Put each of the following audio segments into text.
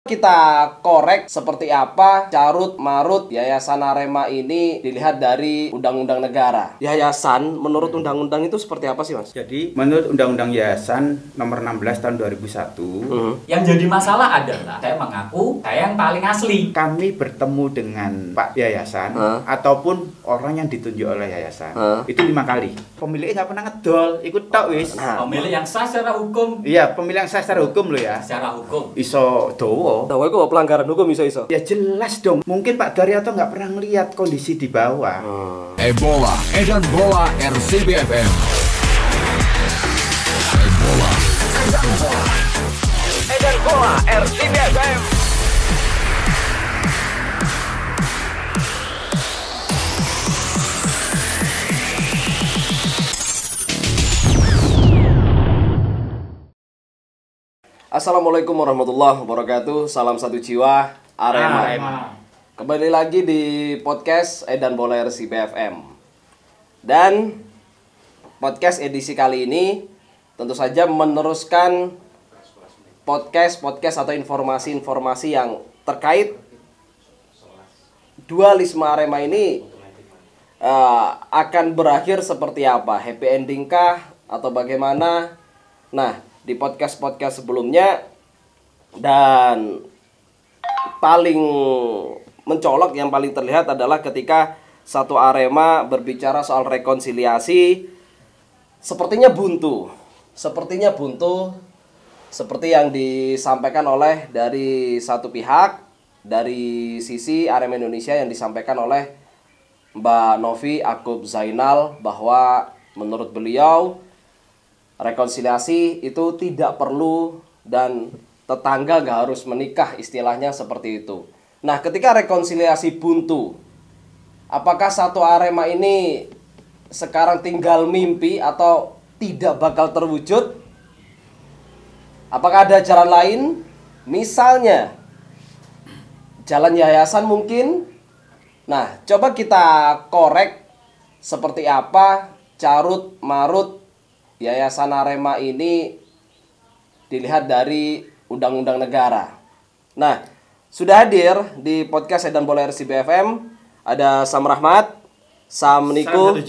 Kita korek seperti apa carut marut Yayasan Arema ini dilihat dari undang-undang negara. Yayasan menurut undang-undang itu seperti apa sih, Mas? Jadi menurut Undang-Undang Yayasan nomor 16 tahun 2001, Yang jadi masalah adalah saya mengaku saya yang paling asli. kami bertemu dengan Pak Yayasan ataupun orang yang ditunjuk oleh Yayasan itu 5 kali. Pemiliknya nggak pernah ngedol, ikut tok wis. Pemilik yang sah secara hukum. Iya, pemilik yang sah secara hukum lo ya. Secara hukum. Iso dowo. Nah, itu pelanggaran hukum iso. Ya jelas dong. Mungkin Pak Daryoto nggak pernah ngelihat kondisi di bawah. Ebola, Edan Bola RCBFM. Ebola, Edan Bola RCBFM. Assalamualaikum warahmatullahi wabarakatuh. Salam satu jiwa Arema. Kembali lagi di podcast Edan Bola RCBFM. Dan podcast edisi kali ini tentu saja meneruskan podcast atau informasi-informasi yang terkait dualisme Arema ini akan berakhir seperti apa? Happy ending kah atau bagaimana? Nah, di podcast sebelumnya dan paling mencolok yang paling terlihat adalah ketika satu Arema berbicara soal rekonsiliasi sepertinya buntu seperti yang disampaikan oleh dari satu pihak, dari sisi Arema Indonesia yang disampaikan oleh Mbak Novi Akub Zainal, bahwa menurut beliau rekonsiliasi itu tidak perlu dan tetangga gak harus menikah, istilahnya seperti itu. Nah, ketika rekonsiliasi buntu, apakah satu Arema ini sekarang tinggal mimpi atau tidak bakal terwujud? Apakah ada jalan lain? Misalnya jalan yayasan mungkin. Nah, coba kita korek seperti apa carut marut Yayasan Arema ini dilihat dari undang-undang negara. Nah, sudah hadir di podcast Edan Bola RCBFM ada Sam Rahmat, Sam Niko.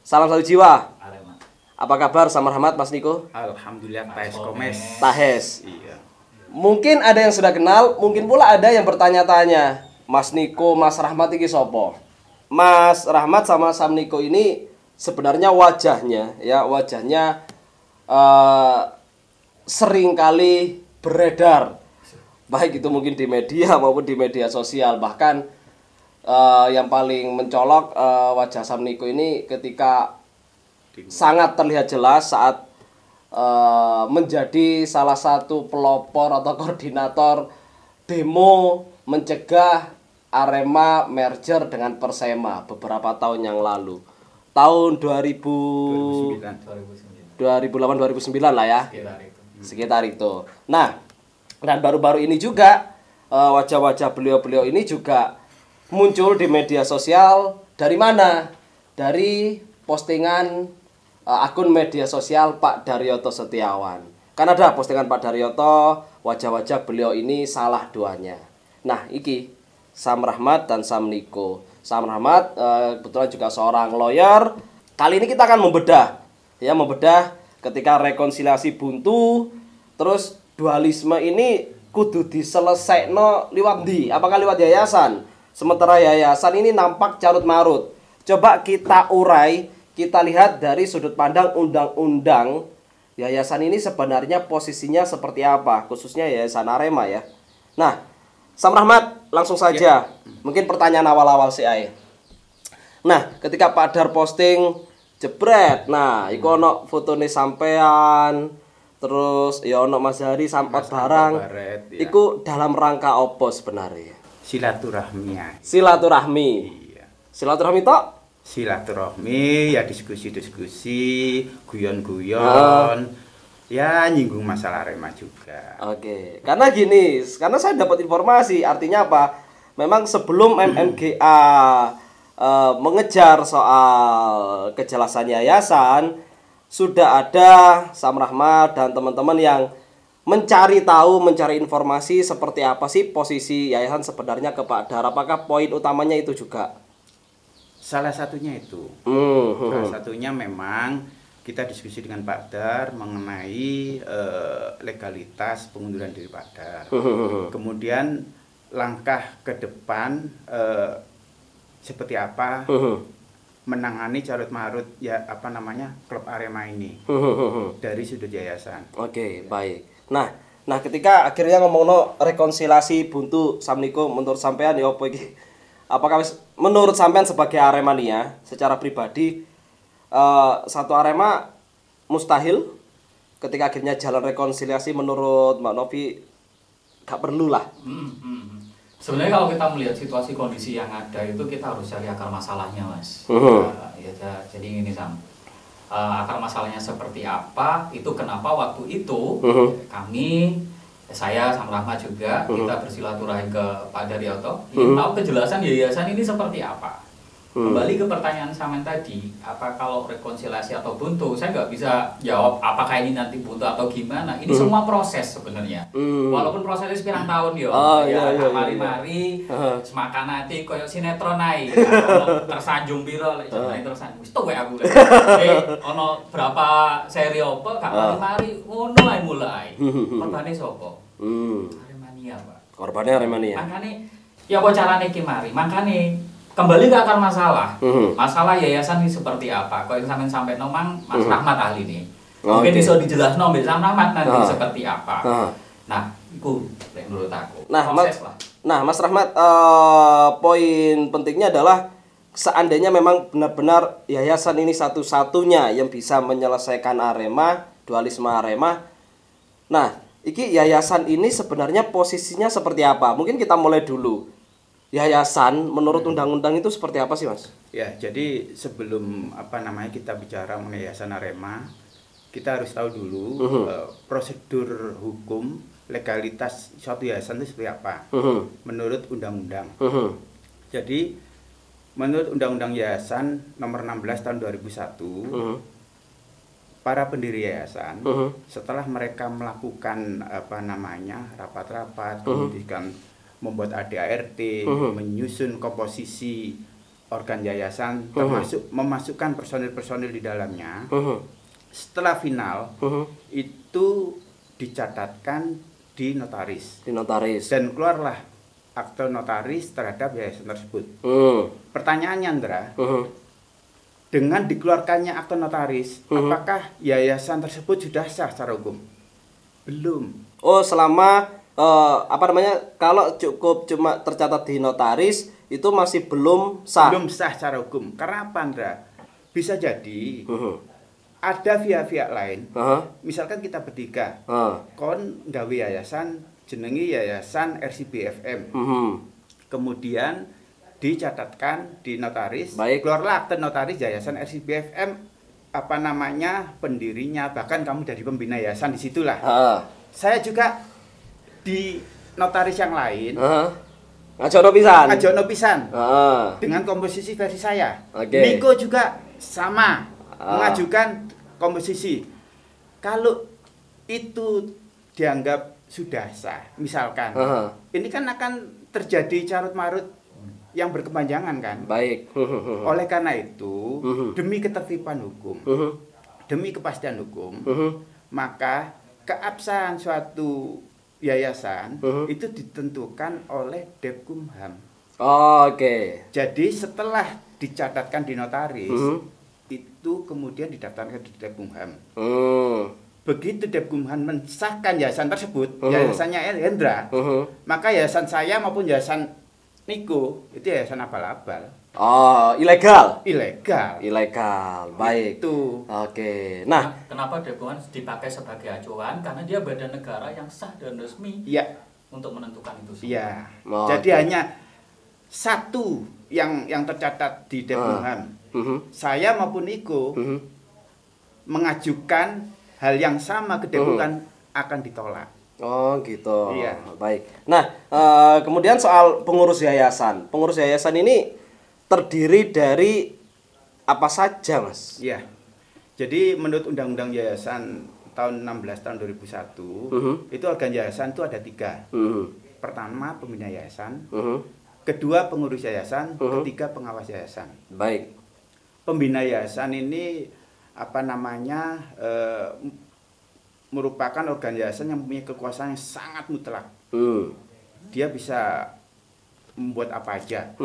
Salam satu jiwa. Arema. Apa kabar Sam Rahmat, Mas Niko? Alhamdulillah, Tahes Komes. Tahes. Iya. Mungkin ada yang sudah kenal, mungkin pula ada yang bertanya-tanya, Mas Niko, Mas Rahmat iki sopo? Mas Rahmat sama Sam Niko ini sebenarnya wajahnya sering kali beredar, baik itu mungkin di media maupun di media sosial. Bahkan yang paling mencolok wajah Sam Niko ini ketika sangat terlihat jelas saat menjadi salah satu pelopor atau koordinator demo mencegah Arema merger dengan Persema beberapa tahun yang lalu. Tahun 2008-2009 lah ya. Sekitar itu. Nah, dan baru-baru ini juga wajah-wajah beliau-beliau ini juga muncul di media sosial. Dari mana? Dari postingan akun media sosial Pak Daryoto Setiawan. Kan ada postingan Pak Daryoto, wajah-wajah beliau ini salah duanya. Nah, iki Sam Rahmat dan Sam Niko. Sam Rahmat kebetulan juga seorang lawyer. Kali ini kita akan membedah ketika rekonsiliasi buntu, terus dualisme ini kudu diselesaikno liwat ndi? Apakah liwat yayasan? Sementara yayasan ini nampak carut marut. Coba kita urai, kita lihat dari sudut pandang undang-undang. Yayasan ini sebenarnya posisinya seperti apa, khususnya Yayasan Arema ya. Nah, Sam Rahmat, langsung saja. Mungkin pertanyaan awal-awal sih ae. Nah, ketika Pak Dar posting jebret, nah iku ono fotone sampean, terus ya ono Mas Hari sampat barang. Ya. Iku dalam rangka opo sebenarnya? Silaturahmi. Iya. Silaturahmi tok? Silaturahmi, ya diskusi-diskusi, guyon-guyon. Ya nyinggung masalah Arema juga. Oke, karena gini, karena saya dapat informasi, artinya apa? Memang sebelum MMGA mengejar soal kejelasan yayasan, sudah ada Sam Rahmat dan teman-teman yang mencari tahu, mencari informasi seperti apa sih posisi yayasan sebenarnya ke Pak Dar. Apakah poin utamanya itu juga? Salah satunya itu. Salah satunya memang kita diskusi dengan Pak Dar mengenai legalitas pengunduran diri Pak Dar. Kemudian langkah ke depan seperti apa menangani carut marut ya klub Arema ini dari sudut yayasan. Oke, baik. Nah ketika akhirnya ngomongno rekonsiliasi buntu Samniko menurut sampean ya apa iki? Apakah menurut sampean sebagai Aremania secara pribadi satu Arema mustahil ketika akhirnya jalan rekonsiliasi menurut Mbak Novi gak perlu lah. Sebenarnya kalau kita melihat situasi kondisi yang ada itu kita harus cari akar masalahnya, Mas. Jadi gini Sam, akar masalahnya seperti apa? Itu kenapa waktu itu kami, saya sama Rahmat juga kita bersilaturahim ke Pak Daryoto, ingin tahu kejelasan yayasan ini seperti apa. Kembali ke pertanyaan Samen tadi, apa kalau rekonsiliasi atau buntu, saya nggak bisa jawab apakah ini nanti buntu atau gimana. Ini semua proses sebenarnya. Walaupun prosesnya sepirang tahun mari-mari, semakan nanti koyok sinetron naik, tersanjung biro, tersanjung. Wis tuh aku lah. Ono berapa seri apa, gak mari-mari, ngono mulai. Korbannya sopo? Aremania, Pak. Korbannya Aremania. Makanya, ya apa caranya kemari? Makanya kembali ke akar masalah. Masalah yayasan ini seperti apa? Kalau yang sampai nomang Mas Rahmat ahli nih. Mungkin bisa dijelaskan Mbak Rahmat nanti seperti apa. Nah, itu menurut aku. Nah, Mas Rahmat, poin pentingnya adalah seandainya memang benar-benar yayasan ini satu-satunya yang bisa menyelesaikan Arema, dualisme Arema. Nah, iki yayasan ini sebenarnya posisinya seperti apa? Mungkin kita mulai dulu. Yayasan menurut undang-undang itu seperti apa sih, Mas? Ya, jadi sebelum kita bicara mengenai yayasan Arema, kita harus tahu dulu prosedur hukum legalitas suatu yayasan itu seperti apa menurut undang-undang. Jadi menurut Undang-Undang Yayasan Nomor 16 Tahun 2001, para pendiri yayasan setelah mereka melakukan rapat-rapat, kemudian membuat ADART, menyusun komposisi organ yayasan, termasuk memasukkan personil-personil di dalamnya. Setelah final, itu dicatatkan di notaris. Dan keluarlah akte notaris terhadap yayasan tersebut. Pertanyaannya, Andra, dengan dikeluarkannya akte notaris, apakah yayasan tersebut sudah sah secara hukum? Belum. Oh, selama kalau cukup cuma tercatat di notaris itu masih belum sah. Belum sah secara hukum. Karena apa, Andra? Bisa jadi ada pihak-pihak lain. Misalkan kita bertiga, kon gawe yayasan jenengi yayasan RCBFM. Kemudian dicatatkan di notaris. Keluarlah akte notaris yayasan RCBFM pendirinya, bahkan kamu dari pembina yayasan disitulah. Saya juga di notaris yang lain ngajono pisan dengan komposisi versi saya. Niko juga sama mengajukan komposisi. Kalau itu dianggap sudah sah, misalkan ini kan akan terjadi carut marut yang berkepanjangan kan. Baik. Oleh karena itu demi ketertiban hukum, demi kepastian hukum, maka keabsahan suatu yayasan itu ditentukan oleh Depkumham. Jadi setelah dicatatkan di notaris, itu kemudian didaftarkan di Depkumham. Begitu Depkumham mensahkan yayasan tersebut, yayasannya Hendra, maka yayasan saya maupun yayasan Niko itu yayasan abal-abal. Ilegal. Baik. Itu. Nah, kenapa Depkumham dipakai sebagai acuan? Karena dia badan negara yang sah dan resmi. Untuk menentukan itu semua. Iya. Jadi hanya satu yang tercatat di Depkumham. Saya maupun Niko mengajukan hal yang sama ke Depkumham akan ditolak. Gitu. Iya. Baik. Nah, kemudian soal pengurus yayasan. Pengurus yayasan ini terdiri dari apa saja, Mas? Iya. Jadi menurut Undang-Undang Yayasan tahun 16 tahun 2001 itu organ yayasan itu ada 3. Pertama pembina yayasan, kedua pengurus yayasan, ketiga pengawas yayasan. Baik. Pembina yayasan ini apa namanya merupakan organ yayasan yang mempunyai kekuasaan yang sangat mutlak. Dia bisa membuat apa aja,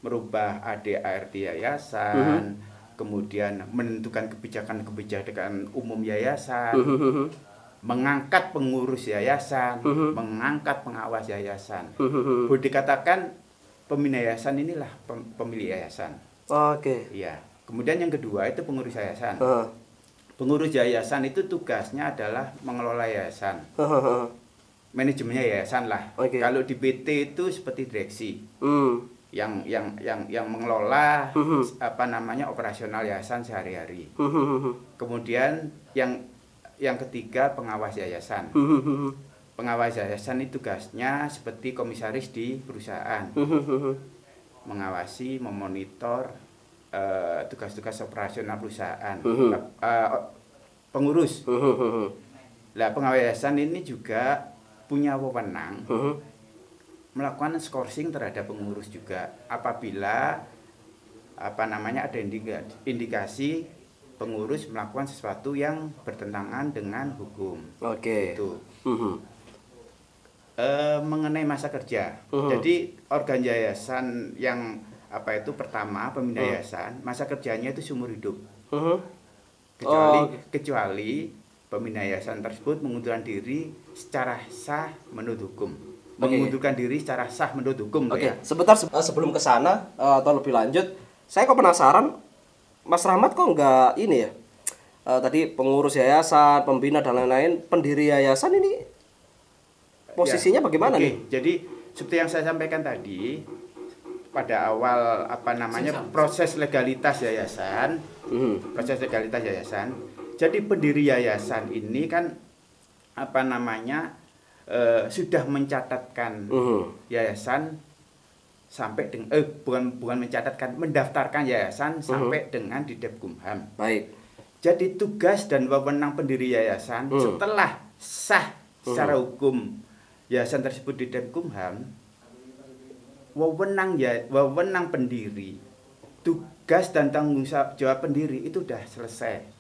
merubah ADART yayasan, kemudian menentukan kebijakan umum yayasan, mengangkat pengurus yayasan, mengangkat pengawas yayasan. Boleh dikatakan pembina yayasan inilah pemilik yayasan. Oke. Iya. Kemudian yang kedua itu pengurus yayasan. Pengurus yayasan itu tugasnya adalah mengelola yayasan. Manajemennya yayasan lah. Kalau di PT itu seperti direksi. Yang mengelola apa namanya operasional yayasan sehari-hari. Kemudian yang ketiga pengawas yayasan. Pengawas yayasan itu tugasnya seperti komisaris di perusahaan. Mengawasi, memonitor tugas-tugas operasional perusahaan. Pengurus. Lah pengawas yayasan ini juga punya wewenang melakukan skorsing terhadap pengurus juga apabila apa namanya ada indikasi pengurus melakukan sesuatu yang bertentangan dengan hukum. Oke. Itu. Mengenai masa kerja. Jadi organ yayasan yang apa itu pertama pembina yayasan masa kerjanya itu seumur hidup. Kecuali pembina yayasan tersebut mengundurkan diri secara sah menurut hukum. Mengundurkan diri secara sah menurut hukum. Ya. Sebentar sebelum ke sana atau lebih lanjut, saya kok penasaran, Mas Rahmat kok nggak ini ya? Tadi pengurus yayasan, pembina dan lain-lain, pendiri yayasan ini posisinya bagaimana nih? Jadi seperti yang saya sampaikan tadi pada awal apa namanya proses legalitas yayasan, Jadi pendiri yayasan ini kan apa namanya sudah mencatatkan yayasan sampai dengan bukan mencatatkan, mendaftarkan yayasan sampai dengan di Depkumham. Baik. Jadi tugas dan wewenang pendiri yayasan setelah sah secara hukum yayasan tersebut di Depkumham, wewenang pendiri, tugas dan tanggung jawab pendiri itu sudah selesai.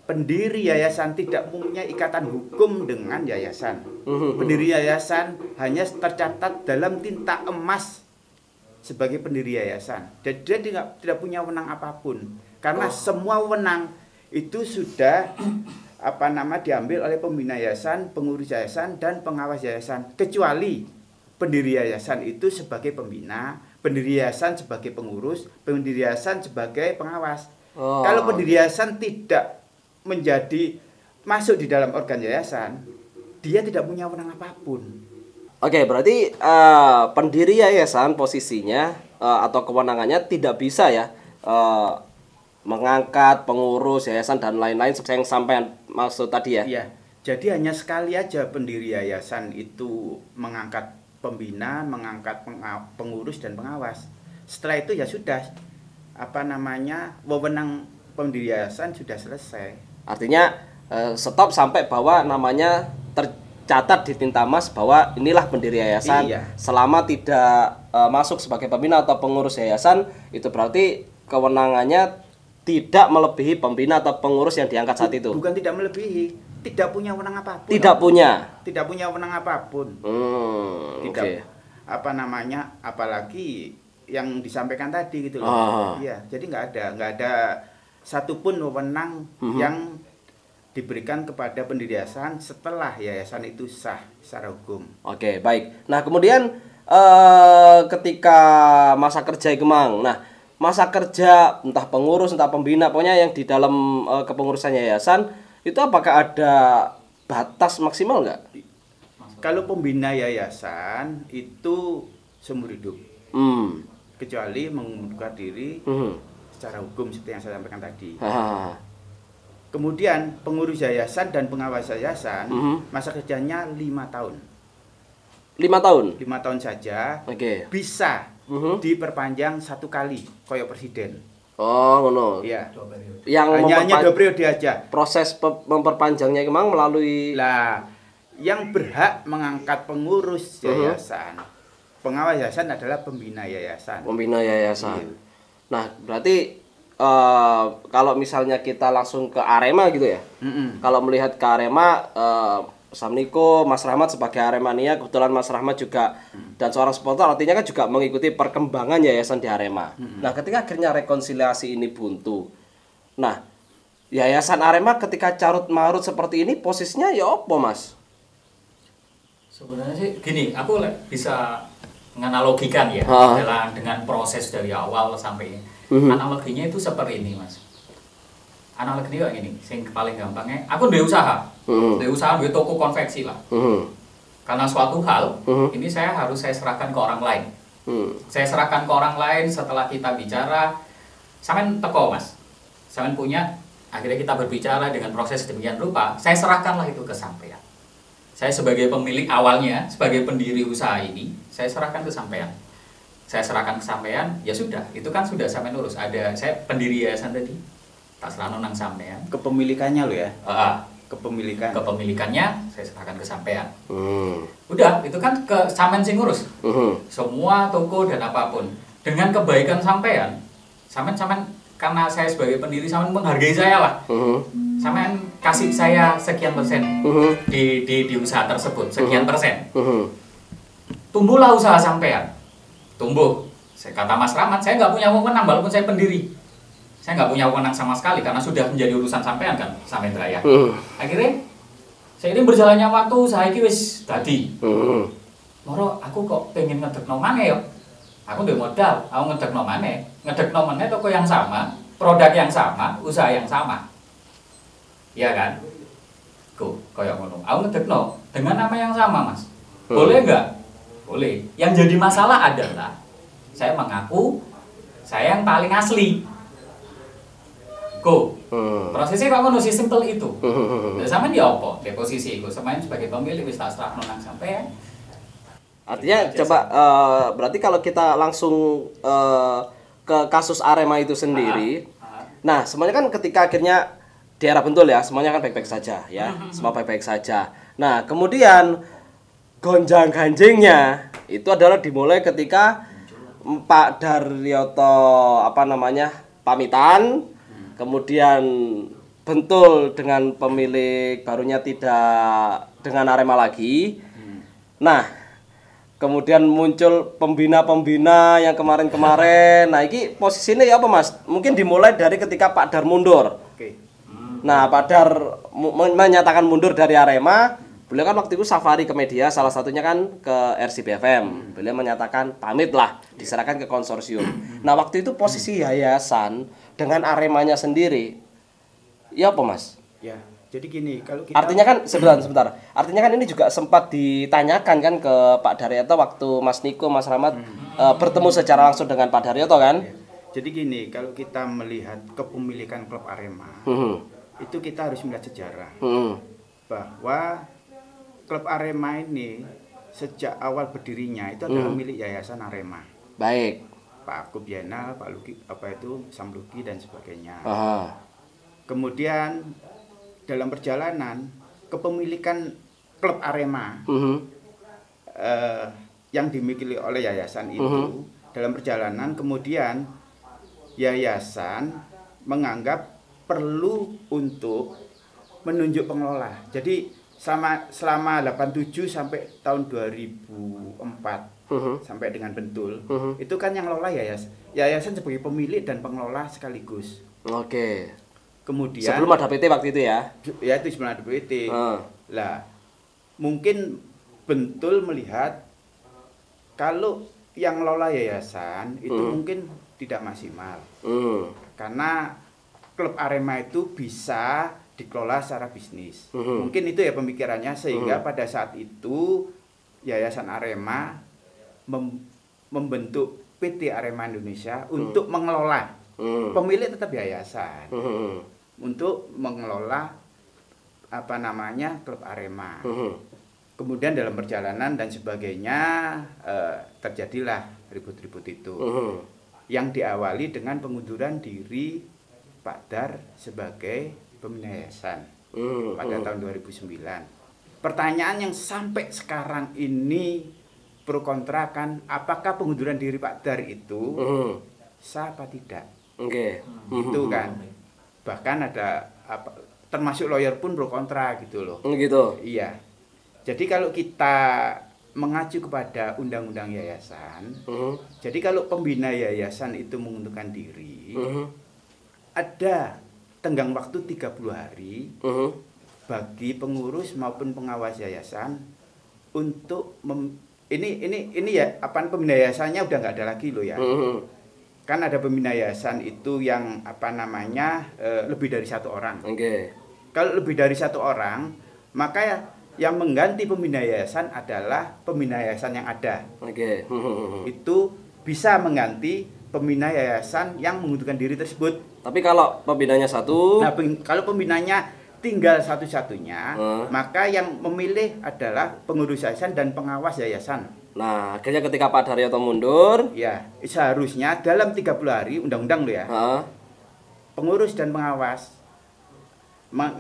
Pendiri yayasan tidak mempunyai ikatan hukum dengan yayasan. Pendiri yayasan hanya tercatat dalam tinta emas sebagai pendiri yayasan. Jadi dia tidak punya wewenang apapun. Karena semua wewenang itu sudah diambil oleh pembina yayasan, pengurus yayasan, dan pengawas yayasan. Kecuali pendiri yayasan itu sebagai pembina, pendiri yayasan sebagai pengurus, pendiri yayasan sebagai pengawas. Kalau pendiri yayasan tidak masuk di dalam organ yayasan, dia tidak punya wewenang apapun. Oke, berarti pendiri yayasan posisinya atau kewenangannya tidak bisa ya mengangkat pengurus yayasan dan lain-lain seperti yang sampai maksud tadi ya. Iya. Jadi hanya sekali aja pendiri yayasan itu mengangkat pembina, mengangkat pengurus dan pengawas. Setelah itu ya sudah wewenang pendiri yayasan sudah selesai. Artinya stop sampai bahwa namanya tercatat di tinta emas bahwa inilah pendiri yayasan. Iya. Selama tidak masuk sebagai pembina atau pengurus yayasan, itu berarti kewenangannya tidak melebihi pembina atau pengurus yang diangkat saat itu. Bukan tidak melebihi, tidak punya wewenang apapun. Tidak punya wewenang apapun. Oke. Apalagi yang disampaikan tadi gitu loh. Iya, jadi nggak ada satupun wewenang yang diberikan kepada pendiri yayasan setelah yayasan itu sah secara hukum. Oke, baik. Nah, kemudian ketika masa kerja Gemang, masa kerja entah pengurus entah pembina, pokoknya yang di dalam kepengurusan yayasan itu apakah ada batas maksimal nggak? Kalau pembina yayasan itu seumur hidup, kecuali mengundurkan diri secara hukum seperti yang saya sampaikan tadi. Kemudian pengurus yayasan dan pengawas yayasan masa kerjanya 5 tahun. 5 tahun? 5 tahun saja. Oke. Bisa diperpanjang 1 kali, koyok presiden. Oh, ngono. Iya. Yang hanya 2 periode aja. Proses memperpanjangnya memang melalui yang berhak mengangkat pengurus yayasan. Pengawas yayasan adalah pembina yayasan. Pembina yayasan. Iya. Nah, berarti kalau misalnya kita langsung ke Arema gitu ya. Kalau melihat ke Arema, Samniko, Mas Rahmat sebagai Aremania, kebetulan Mas Rahmat juga dan seorang supporter, artinya kan juga mengikuti perkembangan yayasan di Arema. Nah, ketika akhirnya rekonsiliasi ini buntu, nah, yayasan Arema ketika carut marut seperti ini, posisinya ya apa, Mas? Sebenarnya sih gini, aku bisa menganalogikan ya dengan proses dari awal sampai analoginya itu seperti ini, Mas. Analoginya kayak gini, yang paling gampangnya, aku udah usaha, udah toko konveksi lah. Karena suatu hal, ini saya serahkan ke orang lain. Saya serahkan ke orang lain setelah kita bicara, sampean teko, Mas. Sampean punya, akhirnya kita berbicara dengan proses demikian rupa, saya serahkanlah itu ke sampean. Saya sebagai pemilik awalnya, sebagai pendiri usaha ini, saya serahkan ke sampean. Saya serahkan ke sampean, ya sudah, itu kan sudah sampean urus. Saya pendiri yayasan tadi, tak selano nang sampean. Kepemilikannya lo ya? Kepemilikannya saya serahkan ke sampean. Udah, itu kan ke sampean sing ngurus. Semua toko dan apapun. Dengan kebaikan sampean karena saya sebagai pendiri, sampean menghargai saya lah. Sampean kasih saya sekian persen di usaha tersebut, sekian persen. Tumbuhlah usaha sampean. Tumbuh. Kata Mas Rahmat, saya nggak punya wewenang walaupun saya pendiri. Saya nggak punya wewenang sama sekali karena sudah menjadi urusan sampean kan, sampean raya. Akhirnya seiring berjalannya waktu, saya wis tadi. Moro aku kok pengen ngedekno maneh yo. Aku ndek modal, aku ngedekno maneh. Ngedekno maneh toko yang sama, produk yang sama, usaha yang sama. Iya kan? Kayak ngono. Aku ngedekno dengan nama yang sama, Mas. Boleh nggak? Boleh. Yang jadi masalah adalah saya mengaku saya yang paling asli. Prosesnya kok ngono simpel itu. Sampeyan ya apa? Di posisi iku sampeyan sebagai pemilik wis tak serahno nang sampeyan. Artinya coba berarti kalau kita langsung ke kasus Arema itu sendiri. Nah, semuanya kan ketika akhirnya di era Bentul ya, semuanya kan baik-baik saja ya. Semua baik-baik saja. Nah, kemudian gonjang-ganjingnya itu adalah dimulai ketika Pak Daryoto pamitan, kemudian Bentul dengan pemilik barunya tidak dengan Arema lagi. Nah, kemudian muncul pembina-pembina yang kemarin-kemarin. Nah, ini posisinya ya apa, Mas? Mungkin dimulai dari ketika Pak Dar mundur. Nah, Pak Dar menyatakan mundur dari Arema. Beliau kan waktu itu safari ke media, salah satunya kan ke RCBFM. Beliau menyatakan pamit lah, diserahkan ke konsorsium. Nah, waktu itu posisi yayasan dengan Aremanya sendiri, ya apa, Mas? Ya, jadi gini, kalau kita... Artinya kan, sebentar. Artinya kan ini juga sempat ditanyakan kan ke Pak Daryoto waktu Mas Niko, Mas Rahmat bertemu secara langsung dengan Pak Daryoto kan? Ya. Jadi gini, kalau kita melihat kepemilikan klub Arema, itu kita harus melihat sejarah. Bahwa klub Arema ini sejak awal berdirinya itu adalah milik Yayasan Arema. Baik. Pak Akub Yenal, Pak Luki, Sam Luki dan sebagainya. Kemudian dalam perjalanan kepemilikan klub Arema yang dimiliki oleh yayasan itu dalam perjalanan kemudian yayasan menganggap perlu untuk menunjuk pengelola. Jadi selama 87 sampai tahun 2004 sampai dengan Bentul itu kan yang ngelola yayasan sebagai pemilik dan pengelola sekaligus. Oke. Kemudian sebelum ada PT waktu itu ya? Ya itu sebelum ada PT. Lah mungkin Bentul melihat kalau yang ngelola yayasan itu mungkin tidak maksimal. Karena klub Arema itu bisa dikelola secara bisnis. Mungkin itu ya pemikirannya sehingga pada saat itu Yayasan Arema membentuk PT Arema Indonesia untuk mengelola. Pemilik tetap yayasan. Untuk mengelola klub Arema. Kemudian dalam perjalanan dan sebagainya terjadilah ribut-ribut itu. yang diawali dengan pengunduran diri Pak Dar sebagai pembina yayasan pada tahun 2009. Pertanyaan yang sampai sekarang ini pro kontra kan, apakah pengunduran diri Pak Dar itu sah apa tidak? Itu kan. Bahkan ada termasuk lawyer pun pro kontra gitu loh. Gitu. Iya. Jadi kalau kita mengacu kepada undang-undang yayasan, jadi kalau pembina yayasan itu mengundurkan diri, ada tenggang waktu 30 hari bagi pengurus maupun pengawas yayasan untuk ini ya, pembina yayasannya udah nggak ada lagi loh ya. Kan ada pembina yayasan itu yang lebih dari 1 orang. Kalau lebih dari 1 orang, maka yang mengganti pembina yayasan adalah pembina yayasan yang ada. Itu bisa mengganti pembina yayasan yang mengundurkan diri tersebut. Tapi kalau pembinanya 1, nah, kalau pembinanya tinggal satu-satunya, maka yang memilih adalah pengurus yayasan dan pengawas yayasan. Nah, akhirnya ketika Pak Daryoto mundur, ya seharusnya dalam 30 hari undang-undang loh ya, pengurus dan pengawas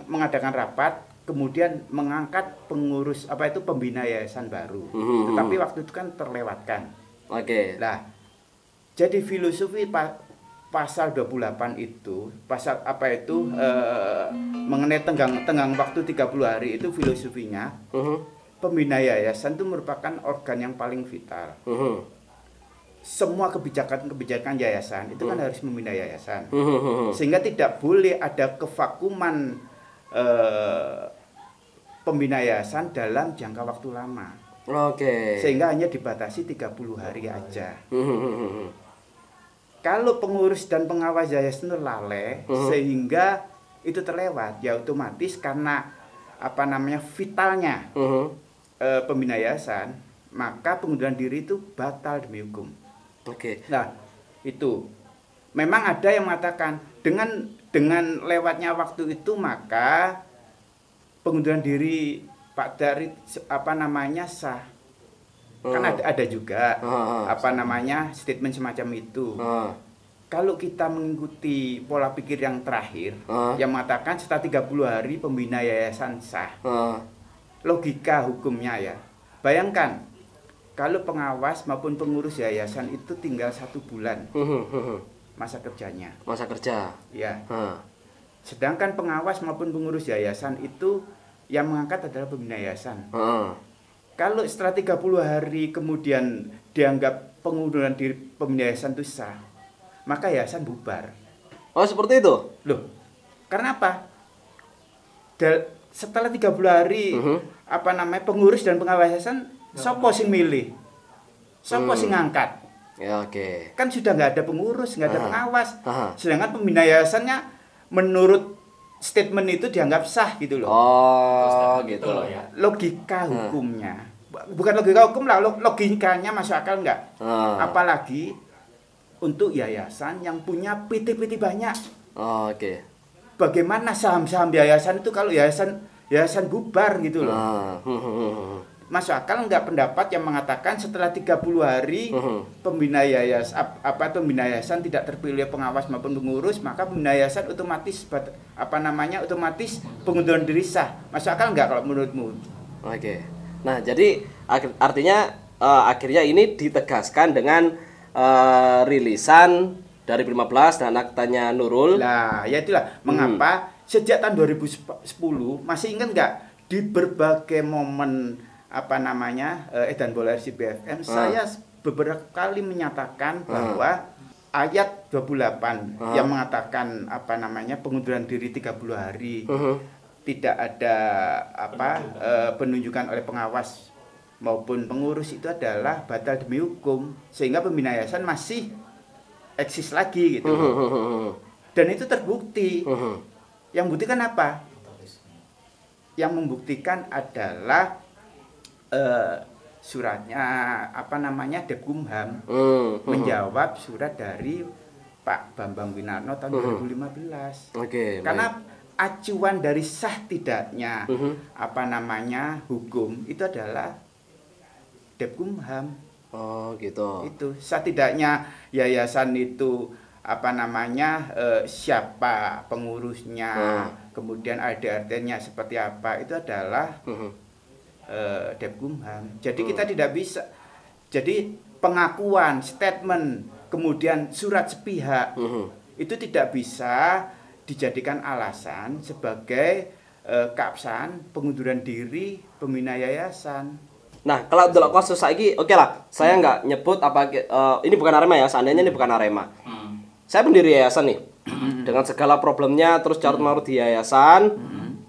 mengadakan rapat, kemudian mengangkat pengurus pembina yayasan baru. Tetapi waktu itu kan terlewatkan. Nah, jadi filosofi pasal 28 itu, pasal mengenai tenggang waktu 30 hari itu filosofinya, pembina yayasan itu merupakan organ yang paling vital. Semua kebijakan yayasan itu kan harus membina yayasan, sehingga tidak boleh ada kevakuman pembina yayasan dalam jangka waktu lama. Sehingga hanya dibatasi 30 hari aja. Kalau pengurus dan pengawas yayasan itu lalai, sehingga itu terlewat, ya otomatis karena vitalnya pembina yayasan, maka pengunduran diri itu batal demi hukum. Nah, itu memang ada yang mengatakan dengan lewatnya waktu itu, maka pengunduran diri Pak Dar sah. Kan ada juga statement semacam itu. Kalau kita mengikuti pola pikir yang terakhir, yang mengatakan setelah 30 hari pembina yayasan sah. Logika hukumnya ya. Bayangkan kalau pengawas maupun pengurus yayasan itu tinggal 1 bulan masa kerjanya. Masa kerja. Ya. Sedangkan pengawas maupun pengurus yayasan itu yang mengangkat adalah pembina yayasan. Kalau setelah 30 hari kemudian dianggap pengunduran diri pembina yayasan itu sah, maka yayasan bubar. Oh, seperti itu? Loh, karena apa? Setelah 30 hari pengurus dan pengawas yayasan sopo sing milih? Sopo sing ngangkat? Ya, Kan sudah nggak ada pengurus, nggak ada pengawas. Sedangkan pembina yayasannya menurut statement itu dianggap sah gitu loh. Oh, gitu loh ya. Logika hukumnya. Bukan logika hukum lah, logikanya masuk akal enggak? Apalagi untuk yayasan yang punya PT-PT banyak. Bagaimana saham-saham yayasan itu kalau yayasan bubar gitu loh. Masuk akal enggak pendapat yang mengatakan setelah 30 hari pembina yayasan tidak terpilih pengawas maupun pengurus, maka pembina yayasan otomatis otomatis pengunduran diri sah. Masuk akal enggak kalau menurutmu? Nah, jadi artinya akhirnya ini ditegaskan dengan rilisan dari 15 dan aktanya Nurul. Nah, ya itulah mengapa sejak tahun 2010 masih ingat enggak di berbagai momen Edan Bola RCBFM, saya beberapa kali menyatakan bahwa ayat 28 yang mengatakan pengunduran diri 30 hari tidak ada penunjukan oleh pengawas maupun pengurus itu adalah batal demi hukum, sehingga pembina yayasan masih eksis lagi gitu. Dan itu terbukti. Yang membuktikan apa? Yang membuktikan adalah suratnya Depkumham menjawab surat dari Pak Bambang Winarno tahun 2015. Karena acuan dari sah tidaknya hukum itu adalah Depkumham. Oh gitu. Itu setidaknya yayasan itu apa namanya, siapa pengurusnya, kemudian ADRT-nya seperti apa, itu adalah Depkumham. Jadi kita tidak bisa, jadi pengakuan, statement, kemudian surat sepihak itu tidak bisa dijadikan alasan sebagai keabsahan pengunduran diri pembina yayasan. Nah, kalau delok kasus saiki, oke lah, saya nggak nyebut apa ini bukan Arema ya, seandainya ini bukan Arema. Saya pendiri yayasan nih. Dengan segala problemnya terus carut marut di yayasan.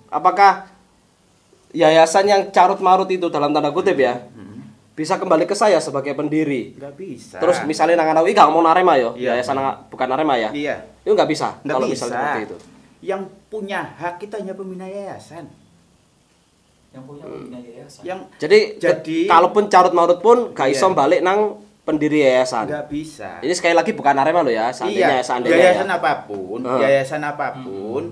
Apakah yayasan yang carut marut itu dalam tanda kutip ya, bisa kembali ke saya sebagai pendiri? Nggak bisa. Terus misalnya nang Anawi gak ngomong Arema yo, Iya. yayasan bukan Arema ya? Iya. Itu nggak bisa Nggak kalau bisa. misalnya seperti itu. Yang punya hak kita hanya pembina yayasan. Yang punya pembina yayasan. Yang Jadi Jadi- kalaupun carut marut pun gak iso Iya. balik nang pendiri yayasan. nggak bisa. Ini sekali lagi bukan Arema lo ya, seandainya Iya, seandainya yayasan ya. apapun, yayasan apapun,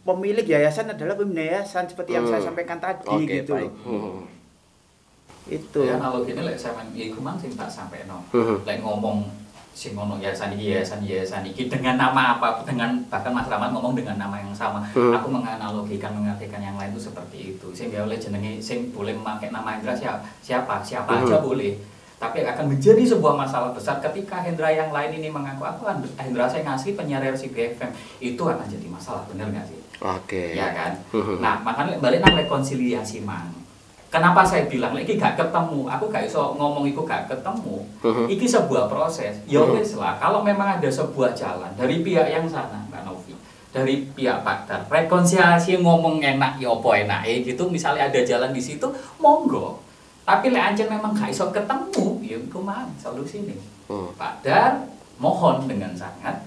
pemilik yayasan adalah pembina yayasan seperti yang saya sampaikan tadi Oke, gitu baik. loh. Itu. Ya analoginya lek sampean iku mang sing tak sampeno. Lek ngomong sing ngono yayasan iki dengan nama apa, dengan bahkan Mas Rahmat ngomong dengan nama yang sama. Aku menganalogikan mengartikan yang lain itu seperti itu. Sing oleh jenenge sing boleh memakai nama Hendra siapa aja boleh. Tapi akan menjadi sebuah masalah besar ketika Hendra yang lain ini mengaku aku Hendra saya ngasih penyiar RCB FM, itu akan jadi masalah, bener nggak sih? Oke. Ya kan? Nah, makanya balik nang rekonsiliasi mang. Kenapa saya bilang lagi gak ketemu? Aku gak iso ngomong iku gak ketemu. Iki sebuah proses. Ya wis lah, kalau memang ada sebuah jalan dari pihak yang sana, Mbak Novi, dari pihak Pakar, rekonsiliasi ngomong enak ya apa enake gitu, misalnya ada jalan di situ, monggo. Tapi lek ancen memang gak iso ketemu, ya iku mang solusine. Pakar mohon dengan sangat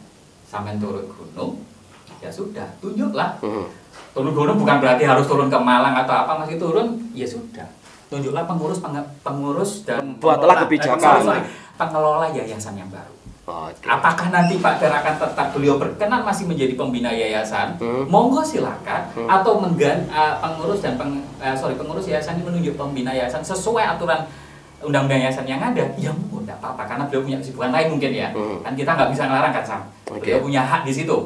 sampean turun gunung, ya sudah, tunjuklah. Turun gunung bukan berarti harus turun ke Malang atau apa, masih turun, ya sudah. Tunjuklah pengurus dan Buatlah kebijakan. pengelola yayasan yang baru. Oke. Apakah nanti Pak Dar akan tetap beliau berkenan masih menjadi pembina yayasan? Monggo silakan. Atau pengurus dan pengurus yayasan ini menunjuk pembina yayasan sesuai aturan undang-undang yayasan yang ada. Ya monggo, tidak apa-apa karena beliau punya kesibukan lain mungkin ya. Kan kita nggak bisa ngelarang kan Sam. Beliau punya hak di situ.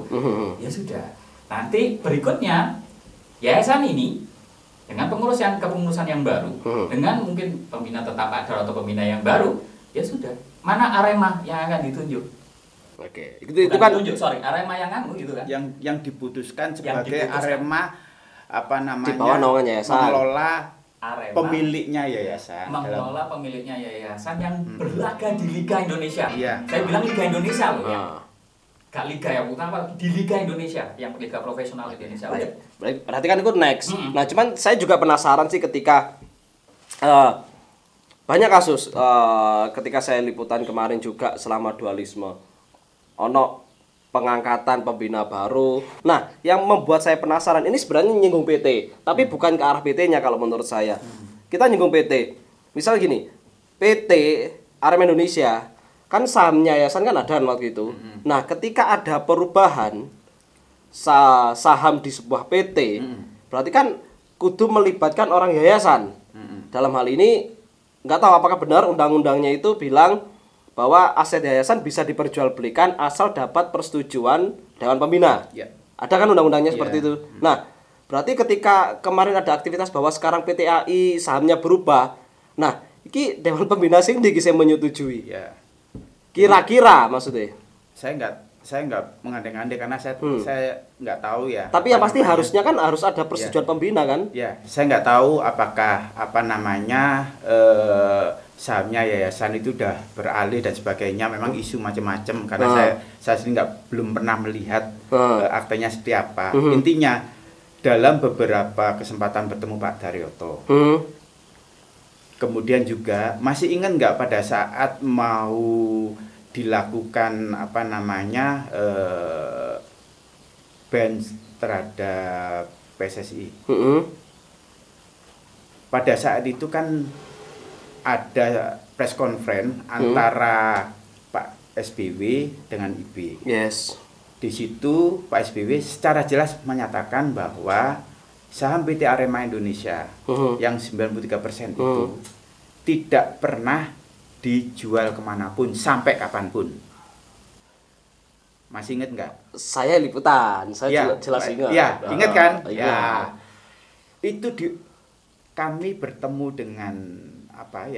Ya sudah. Nanti berikutnya yayasan ini dengan kepengurusan yang baru, dengan mungkin pembina tetap ada atau pembina yang baru, ya sudah. Mana Arema yang akan ditunjuk? Oke. Itu kan Arema yang anu gitu kan. Yang diputuskan sebagai Arema apa namanya? Di bawah naungan yayasan. Mengelola Arema pemiliknya yayasan. mengelola pemiliknya yayasan yang berlaga di Liga Indonesia. Iya. Saya bilang Liga Indonesia loh ya. Gak Liga yang utama, di Liga Indonesia, yang Liga Profesional Indonesia. berarti kan itu next. Nah, cuman saya juga penasaran sih ketika banyak kasus ketika saya liputan kemarin juga selama dualisme. Ono pengangkatan pembina baru. Nah, yang membuat saya penasaran ini sebenarnya nyinggung PT, tapi bukan ke arah PT-nya kalau menurut saya. Kita nyinggung PT. Misal gini, PT Arema Indonesia kan sahamnya yayasan kan ada waktu itu. Nah, ketika ada perubahan saham di sebuah PT, berarti kan kudu melibatkan orang yayasan. Dalam hal ini nggak tahu apakah benar undang-undangnya itu bilang bahwa aset yayasan bisa diperjualbelikan asal dapat persetujuan Dewan Pembina. Ya. Ada kan undang-undangnya seperti itu. Nah, berarti ketika kemarin ada aktivitas bahwa sekarang PTAI sahamnya berubah. Nah, ini Dewan Pembina sing iki sing menyetujui. Ya. Kira-kira maksudnya. Saya nggak mengandai-andai karena saya nggak tahu ya. Tapi yang pasti harusnya kan harus ada persetujuan pembina kan? Ya, saya nggak tahu apakah apa namanya sahamnya yayasan itu udah beralih dan sebagainya. Memang isu macam-macam karena saya sendiri belum pernah melihat aktenya seperti apa. Intinya dalam beberapa kesempatan bertemu Pak Daryoto. Kemudian juga masih ingat nggak pada saat mau dilakukan apa namanya ban terhadap PSSI. Pada saat itu kan ada press conference antara Pak SBY dengan IB. Yes. Di situ Pak SBY secara jelas menyatakan bahwa saham PT Arema Indonesia yang 93% itu tidak pernah dijual kemanapun sampai kapanpun. Masih ingat nggak? Saya liputan, saya jelas ingat. Ya, ingat kan? Iya. Ya, itu kami bertemu dengan Pak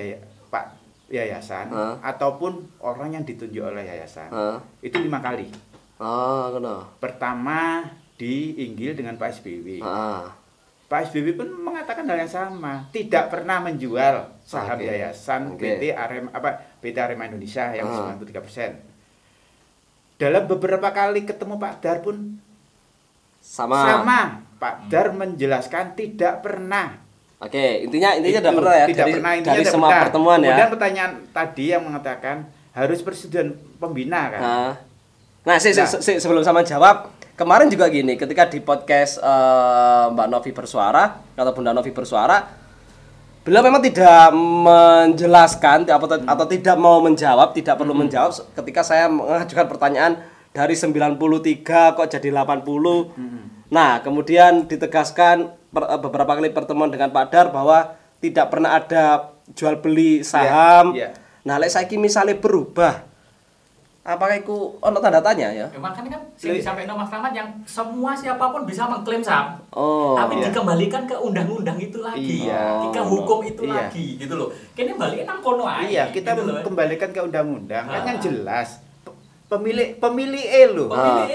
Yayasan ataupun orang yang ditunjuk oleh yayasan. Itu 5 kali. Kenapa? Pertama di Inggil dengan Pak SBY. Pak SBY pun mengatakan hal yang sama, tidak pernah menjual saham yayasan PT Arema Indonesia yang 93%. Dalam beberapa kali ketemu Pak Dar pun sama. Pak Dar menjelaskan tidak pernah. Oke, intinya tidak pernah ya. Tidak pernah, intinya dari tidak semua pernah. pertemuan ya. Kemudian pertanyaan tadi yang mengatakan harus persetujuan pembina kan. Nah, sebelum sama jawab, kemarin juga gini, ketika di podcast Mbak Novi Bersuara atau Bunda Novi Bersuara, beliau memang tidak menjelaskan atau tidak mau menjawab, tidak perlu menjawab ketika saya mengajukan pertanyaan dari 93 kok jadi 80. Nah, kemudian ditegaskan beberapa kali pertemuan dengan Pak Dar bahwa tidak pernah ada jual beli saham. Nah, lek saiki misalnya berubah, apakah itu ono tanda tanya ya? Makanya kan sing disampaikan Mas Rahmat yang semua siapapun bisa mengklaim saham. Tapi dikembalikan ke undang-undang itu lagi. Ke hukum itu lagi gitu loh. Kene balikin nang kono ae. Iya, kita gitu kembalikan ke undang-undang. Kan yang jelas pemilik lho.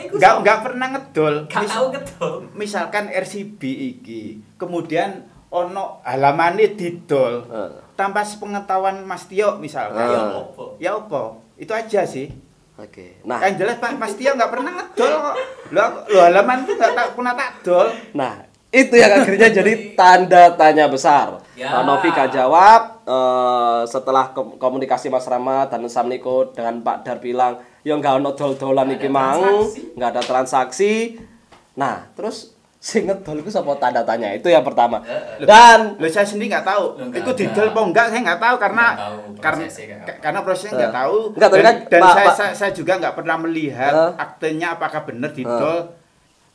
Enggak pernah ngedol. Enggak tahu ngedol. Misalkan RCB iki, kemudian ono halamane didol tanpa sepengetahuan Mas Tio misalkan. Ya opo? Itu aja sih. Oke. Nah, yang jelas Pak Mas Tio nggak pernah ngedol kok. Lo halaman itu nggak pernah tak dol. Nah, itu yang akhirnya jadi tanda tanya besar. Pak Novi gak jawab. Setelah komunikasi Mas Rahmat dan Samniko dengan Pak Dar bilang, ya nggak ono dol-dolan iki mang, nggak ada transaksi. Nah, terus sing ngedol itu sapa tanda tanya? Itu yang pertama. Dan saya sendiri nggak tahu. Itu didol apa enggak saya nggak tahu karena prosesnya nggak tahu. Dan saya juga nggak pernah melihat aktenya apakah benar didol.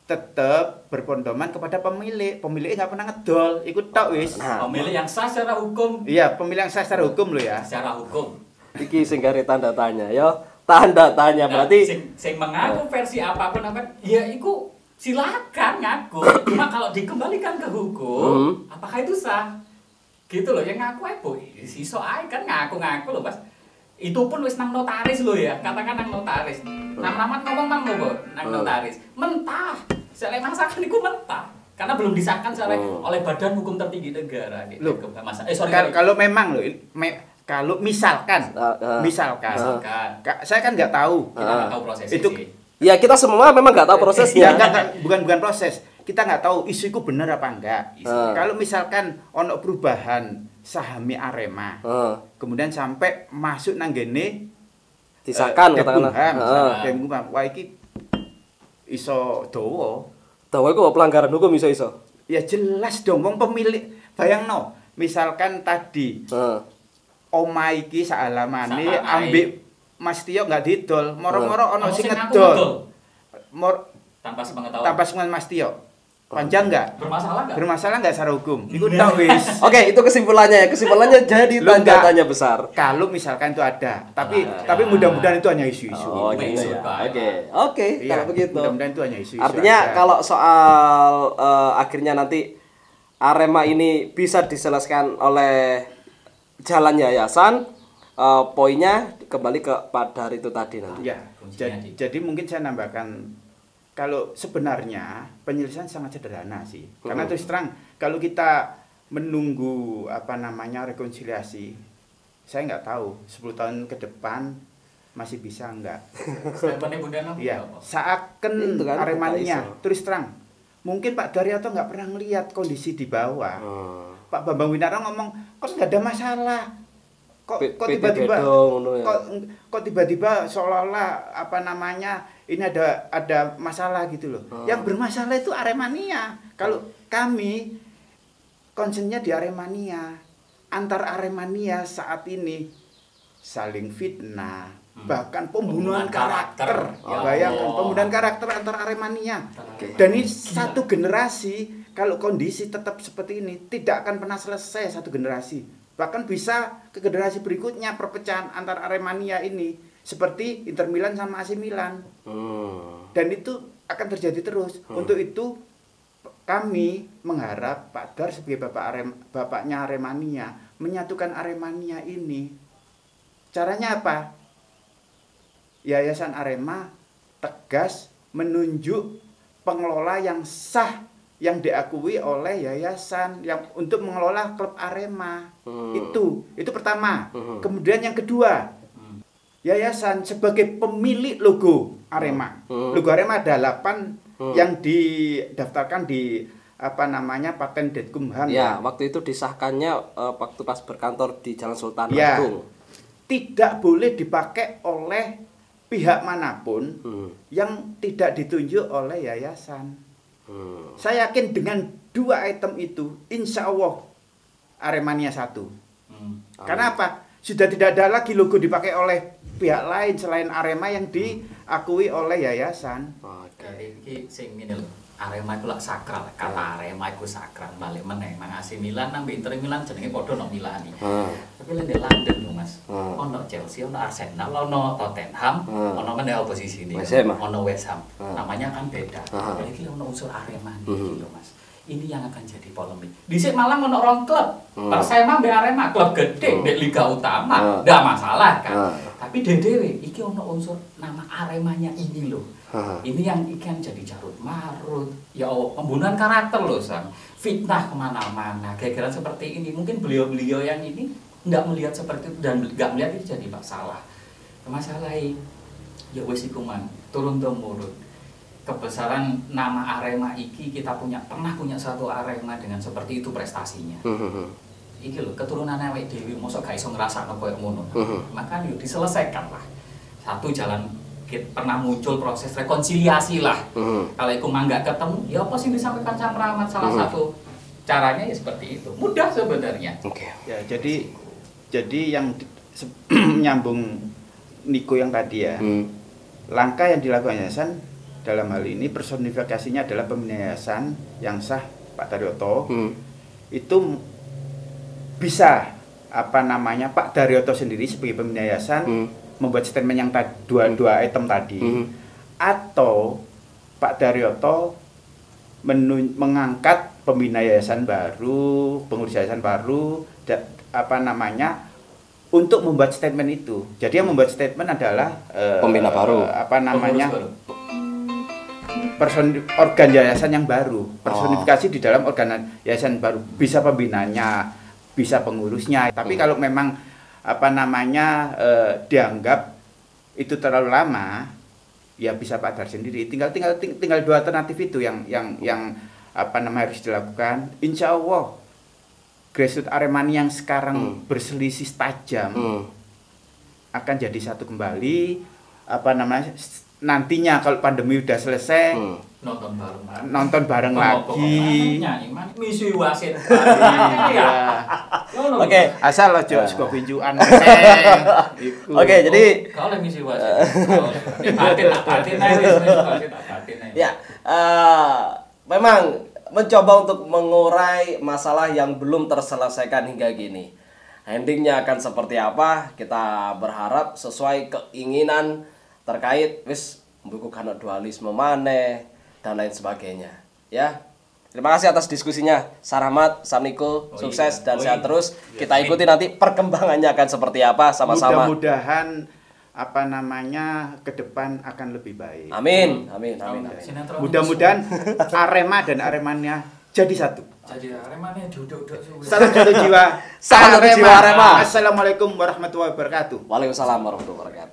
Tetap berpondoman kepada pemilik. Pemiliknya nggak pernah ngedol. Ikut tok wis. Pemilik yang sah secara hukum. Iya, pemilik yang sah secara hukum lo ya. Secara hukum. Iki sing gare tanda tanya ya. Tanda tanya berarti sing mengaku versi apapun ya iku silakan ngaku. Cuma kalau dikembalikan ke hukum, apakah itu sah? Gitu loh, yang ngaku ae boy. Iso ae kan ngaku-ngaku loh, Mas. Itu pun wis nang notaris loh ya, katakan nang notaris. Nang Rahmat ngomong nang notaris. Mentah. Sele masakan iku mentah. Karena belum disahkan oleh Badan Hukum Tertinggi Negara gitu. Loh, kalau memang loh, kalau misalkan, saya kan nggak tahu. Kita nggak tahu prosesnya itu. Sih. Ya kita semua memang nggak tahu prosesnya. Bukan proses. Kita nggak tahu isu itu benar apa enggak. Kalau misalkan ono perubahan sahami Arema, kemudian sampai masuk nang gene disahkan katakanlah. Wah iki iso dawa. Dawa iku pelanggaran hukum iso. Ya jelas dong wong pemilik. Bayangno, misalkan tadi omah iki sahalamane ambek Mas Tio nggak didol, moro-moro ono sing ngedol. Tanpa sepengetahuan. Tanpa sepengetahuan Mas Tio. Panjang nggak? Bermasalah nggak? Bermasalah nggak secara hukum? Itu tok wis. Oke, itu kesimpulannya ya. Kesimpulannya jadi tanda tanya besar. Kalau misalkan itu ada, tapi mudah-mudahan itu hanya isu-isu. Oh, gitu ya. Oke, kalau begitu. Mudah-mudahan itu hanya isu-isu. Artinya kalau soal akhirnya nanti Arema ini bisa diselesaikan oleh jalan yayasan, poinnya kembali ke Pak Dar itu tadi nanti. Ya, jadi mungkin saya nambahkan, kalau sebenarnya penyelesaian sangat sederhana sih. Karena terus terang, kalau kita menunggu rekonsiliasi, saya nggak tahu 10 tahun ke depan masih bisa enggak. Iya, seakan Aremania terus terang. Mungkin Pak Daryoto nggak pernah ngelihat kondisi di bawah. Pak Bambang Winara ngomong, kok nggak ada masalah. Kok tiba-tiba seolah-olah ini ada masalah gitu loh. Yang bermasalah itu Aremania. Kalau kami concernnya di Aremania, antar Aremania saat ini saling fitnah, bahkan pembunuhan karakter. Bayangkan pembunuhan karakter antar Aremania. Dan ini satu generasi, kalau kondisi tetap seperti ini tidak akan pernah selesai satu generasi. Bahkan bisa ke generasi berikutnya perpecahan antar Aremania ini seperti Inter Milan sama AC Milan. Dan itu akan terjadi terus. Untuk itu kami mengharap Pak Dar sebagai bapaknya Aremania menyatukan Aremania ini. Caranya apa? Yayasan Arema tegas menunjuk pengelola yang sah yang diakui oleh yayasan yang untuk mengelola klub Arema. Itu pertama. Kemudian yang kedua, yayasan sebagai pemilik logo Arema. Logo Arema ada 8 yang didaftarkan di Paten Detkumham. Ya, waktu itu disahkannya waktu pas berkantor di Jalan Sultan Agung. Tidak boleh dipakai oleh pihak manapun yang tidak ditunjuk oleh yayasan. Saya yakin dengan 2 item itu, insya Allah Aremania 1. Karena apa? Sudah tidak ada lagi logo dipakai oleh pihak lain selain Arema yang diakui oleh yayasan. Jadi sing ngene lho, Arema iku lak sakral, kata Arema iku sakral, balik meneh nang AC Milan nang Inter Milan jenenge padha nang Milani. Tapi lek di London lho Mas, ono Chelsea, ono Arsenal, ono Tottenham, ono meneh oposisi ini, ono West Ham. Namanya kan beda. Jadi iki ono unsur Arema iki lho Mas. Ini yang akan jadi polemik. Dhisik malah ono rong klub. Persema mbek Arema klub gede ndek Liga Utama, ndak masalah kan. Tapi dhewe iki ono unsur nama Aremanya ini loh. Ini yang ikan jadi carut marut. Ya Allah, pembunuhan karakter loh Sang. Fitnah kemana-mana. Gara-gara seperti ini. Mungkin beliau-beliau yang ini nggak melihat seperti itu dan nggak melihat itu jadi masalah. Masalahnya ya wes iku man turun-temurun. Kebesaran nama Arema iki kita pernah punya satu Arema dengan seperti itu prestasinya. Iki loh keturunan awake dhewe mosok gak iso ngrasakno koyo ngono. Maka yuk diselesaikan lah. Satu jalan pernah muncul proses rekonsiliasi lah. Kalau itu mah nggak ketemu, ya apa sih disampaikan Cam Rahmat salah satu caranya ya seperti itu. Mudah sebenarnya. Ya, jadi yang nyambung Niko yang tadi ya. Langkah yang dilakukan yayasan dalam hal ini personifikasinya adalah pembina yayasan yang sah Pak Daryoto. Itu bisa Pak Daryoto sendiri sebagai pembina yayasan membuat statement yang dua item tadi, atau Pak Daryoto mengangkat pembina yayasan baru, pengurus yayasan baru, untuk membuat statement itu. Jadi yang membuat statement adalah pembina baru, organ yayasan yang baru, personifikasi di dalam organ yayasan baru, bisa pembinanya, bisa pengurusnya. Tapi kalau memang dianggap itu terlalu lama, ya bisa Pak Dar sendiri. Tinggal 2 alternatif itu yang harus dilakukan. Insya Allah grassroots Aremania yang sekarang berselisih tajam akan jadi satu kembali. Nantinya kalau pandemi udah selesai, nonton bareng lagi. Misi wasit. Oke, asal aja sego pincuan. Oke, jadi kalau misi wasit. Batin ya, memang mencoba untuk mengurai masalah yang belum terselesaikan hingga gini. Endingnya akan seperti apa? Kita berharap sesuai keinginan terkait membukukan dualisme maneh dan lain sebagainya. Ya. Terima kasih atas diskusinya, Sarahmat, Samniko, sukses dan sehat terus. Kita ikuti nanti perkembangannya akan seperti apa sama-sama. Mudah-mudahan ke depan akan lebih baik. Amin. Mudah-mudahan Arema dan Aremania jadi satu. Jadi Aremania duduk Salam satu jiwa. Salam satu jiwa Arema. Assalamualaikum warahmatullahi wabarakatuh. Waalaikumsalam warahmatullahi wabarakatuh.